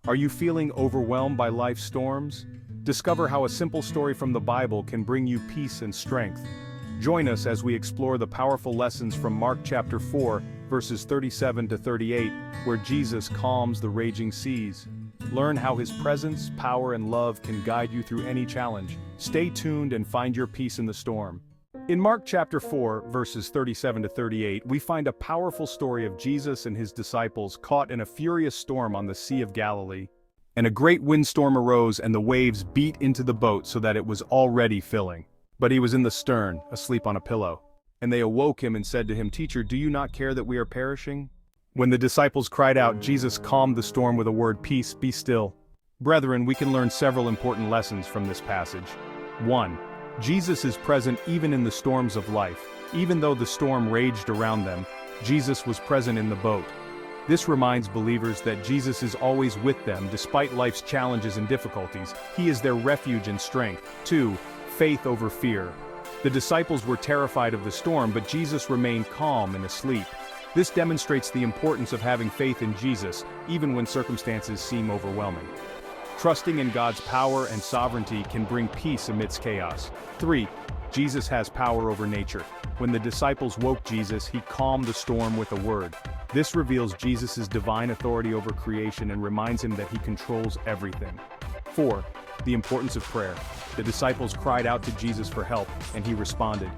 Are you feeling overwhelmed by life's storms? Discover how a simple story from the Bible can bring you peace and strength. Join us as we explore the powerful lessons from Mark chapter 4, verses 37 to 38, where Jesus calms the raging seas. Learn how his presence, power, and love can guide you through any challenge. Stay tuned and find your peace in the storm. In Mark chapter 4, verses 37 to 38, we find a powerful story of Jesus and his disciples caught in a furious storm on the Sea of Galilee. And a great windstorm arose and the waves beat into the boat so that it was already filling. But he was in the stern, asleep on a pillow. And they awoke him and said to him, "Teacher, do you not care that we are perishing?" When the disciples cried out, Jesus calmed the storm with a word, "Peace, be still." Brethren, we can learn several important lessons from this passage. 1. Jesus is present even in the storms of life. Even though the storm raged around them, Jesus was present in the boat. This reminds believers that Jesus is always with them despite life's challenges and difficulties. He is their refuge and strength. 2. Faith over fear. The disciples were terrified of the storm, but Jesus remained calm and asleep. This demonstrates the importance of having faith in Jesus, even when circumstances seem overwhelming. Trusting in God's power and sovereignty can bring peace amidst chaos. 3. Jesus has power over nature. When the disciples woke Jesus, he calmed the storm with a word. This reveals Jesus' divine authority over creation and reminds him that he controls everything. 4. The importance of prayer. The disciples cried out to Jesus for help, and he responded.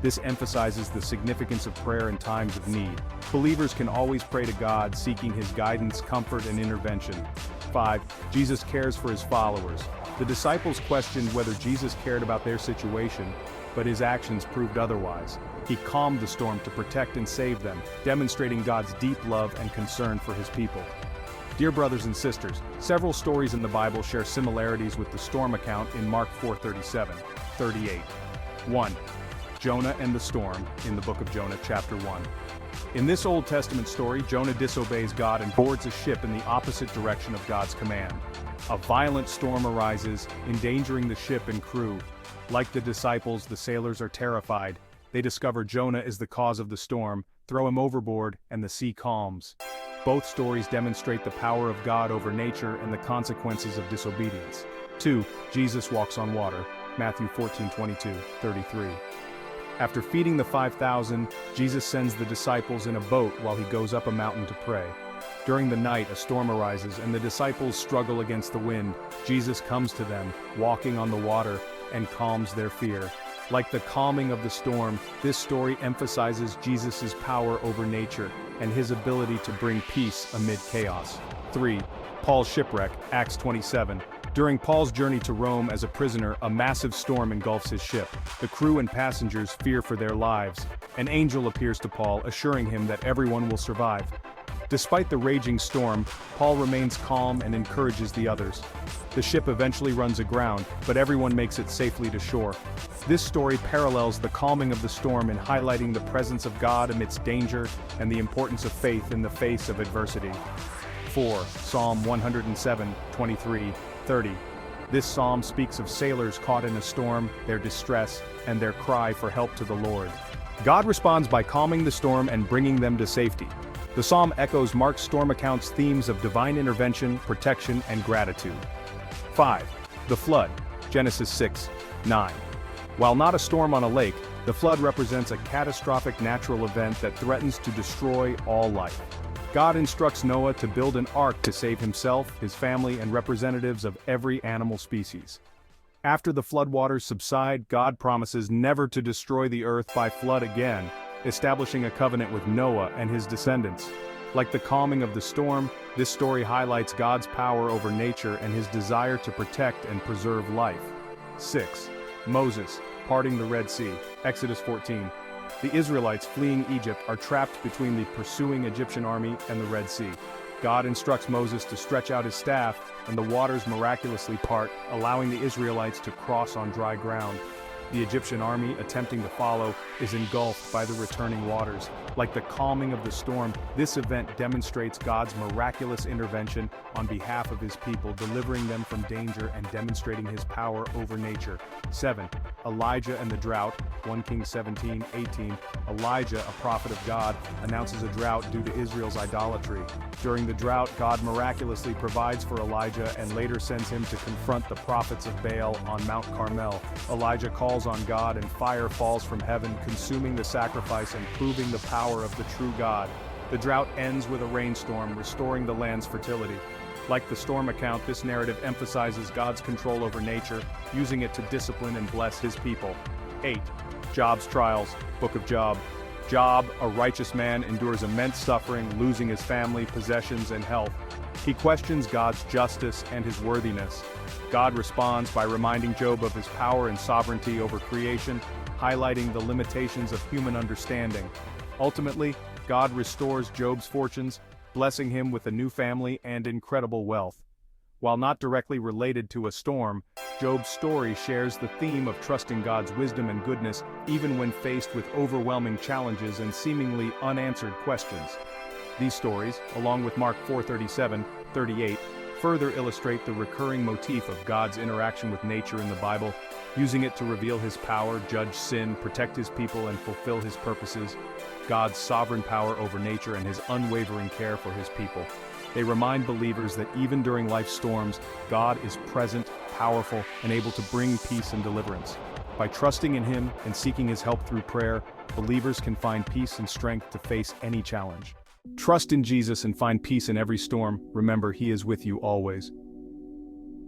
This emphasizes the significance of prayer in times of need. Believers can always pray to God, seeking his guidance, comfort, and intervention. 5. Jesus cares for his followers. The disciples questioned whether Jesus cared about their situation, but his actions proved otherwise. He calmed the storm to protect and save them, demonstrating God's deep love and concern for his people. Dear brothers and sisters, several stories in the Bible share similarities with the storm account in Mark 4:37-38. 1. Jonah and the storm, in the book of Jonah, chapter 1. In this Old Testament story, Jonah disobeys God and boards a ship in the opposite direction of God's command. A violent storm arises, endangering the ship and crew. Like the disciples, the sailors are terrified. They discover Jonah is the cause of the storm, throw him overboard, and the sea calms. Both stories demonstrate the power of God over nature and the consequences of disobedience. 2. Jesus walks on water, Matthew 14:22-33. After feeding the 5,000, Jesus sends the disciples in a boat while he goes up a mountain to pray. During the night, a storm arises and the disciples struggle against the wind. Jesus comes to them, walking on the water, and calms their fear. Like the calming of the storm, this story emphasizes Jesus' power over nature and his ability to bring peace amid chaos. 3. Paul's shipwreck, Acts 27. During Paul's journey to Rome as a prisoner, a massive storm engulfs his ship. The crew and passengers fear for their lives. An angel appears to Paul, assuring him that everyone will survive. Despite the raging storm, Paul remains calm and encourages the others. The ship eventually runs aground, but everyone makes it safely to shore. This story parallels the calming of the storm in highlighting the presence of God amidst danger and the importance of faith in the face of adversity. 4. Psalm 107:23-30. This psalm speaks of sailors caught in a storm, their distress, and their cry for help to the Lord. God responds by calming the storm and bringing them to safety. The psalm echoes Mark's storm account's themes of divine intervention, protection, and gratitude. 5. The flood, Genesis 6:9. While not a storm on a lake, the flood represents a catastrophic natural event that threatens to destroy all life. God instructs Noah to build an ark to save himself, his family, and representatives of every animal species. After the floodwaters subside, God promises never to destroy the earth by flood again, establishing a covenant with Noah and his descendants. Like the calming of the storm, this story highlights God's power over nature and his desire to protect and preserve life. 6. Moses, parting the Red Sea, Exodus 14. The Israelites fleeing Egypt are trapped between the pursuing Egyptian army and the Red Sea. God instructs Moses to stretch out his staff, and the waters miraculously part, allowing the Israelites to cross on dry ground. The Egyptian army, attempting to follow, is engulfed by the returning waters. Like the calming of the storm, this event demonstrates God's miraculous intervention on behalf of his people, delivering them from danger and demonstrating his power over nature. 7. Elijah and the drought, 1 Kings 17:18, Elijah, a prophet of God, announces a drought due to Israel's idolatry. During the drought, God miraculously provides for Elijah and later sends him to confront the prophets of Baal on Mount Carmel. Elijah calls on God and fire falls from heaven, consuming the sacrifice and proving the power of the true God. The drought ends with a rainstorm, restoring the land's fertility. Like the storm account, this narrative emphasizes God's control over nature, using it to discipline and bless his people. 8. Job's trials, Book of Job. Job, a righteous man, endures immense suffering, losing his family, possessions, and health. He questions God's justice and his worthiness. God responds by reminding Job of his power and sovereignty over creation, highlighting the limitations of human understanding. Ultimately, God restores Job's fortunes, blessing him with a new family and incredible wealth. While not directly related to a storm, Job's story shares the theme of trusting God's wisdom and goodness even when faced with overwhelming challenges and seemingly unanswered questions. These stories, along with Mark 4:37-38, further illustrate the recurring motif of God's interaction with nature in the Bible, using it to reveal his power, judge sin, protect his people, and fulfill his purposes. God's sovereign power over nature and his unwavering care for his people. They remind believers that even during life's storms, God is present, powerful, and able to bring peace and deliverance. By trusting in him and seeking his help through prayer, believers can find peace and strength to face any challenge. Trust in Jesus and find peace in every storm. Remember, he is with you always.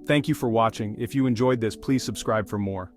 Thank you for watching. If you enjoyed this, please subscribe for more.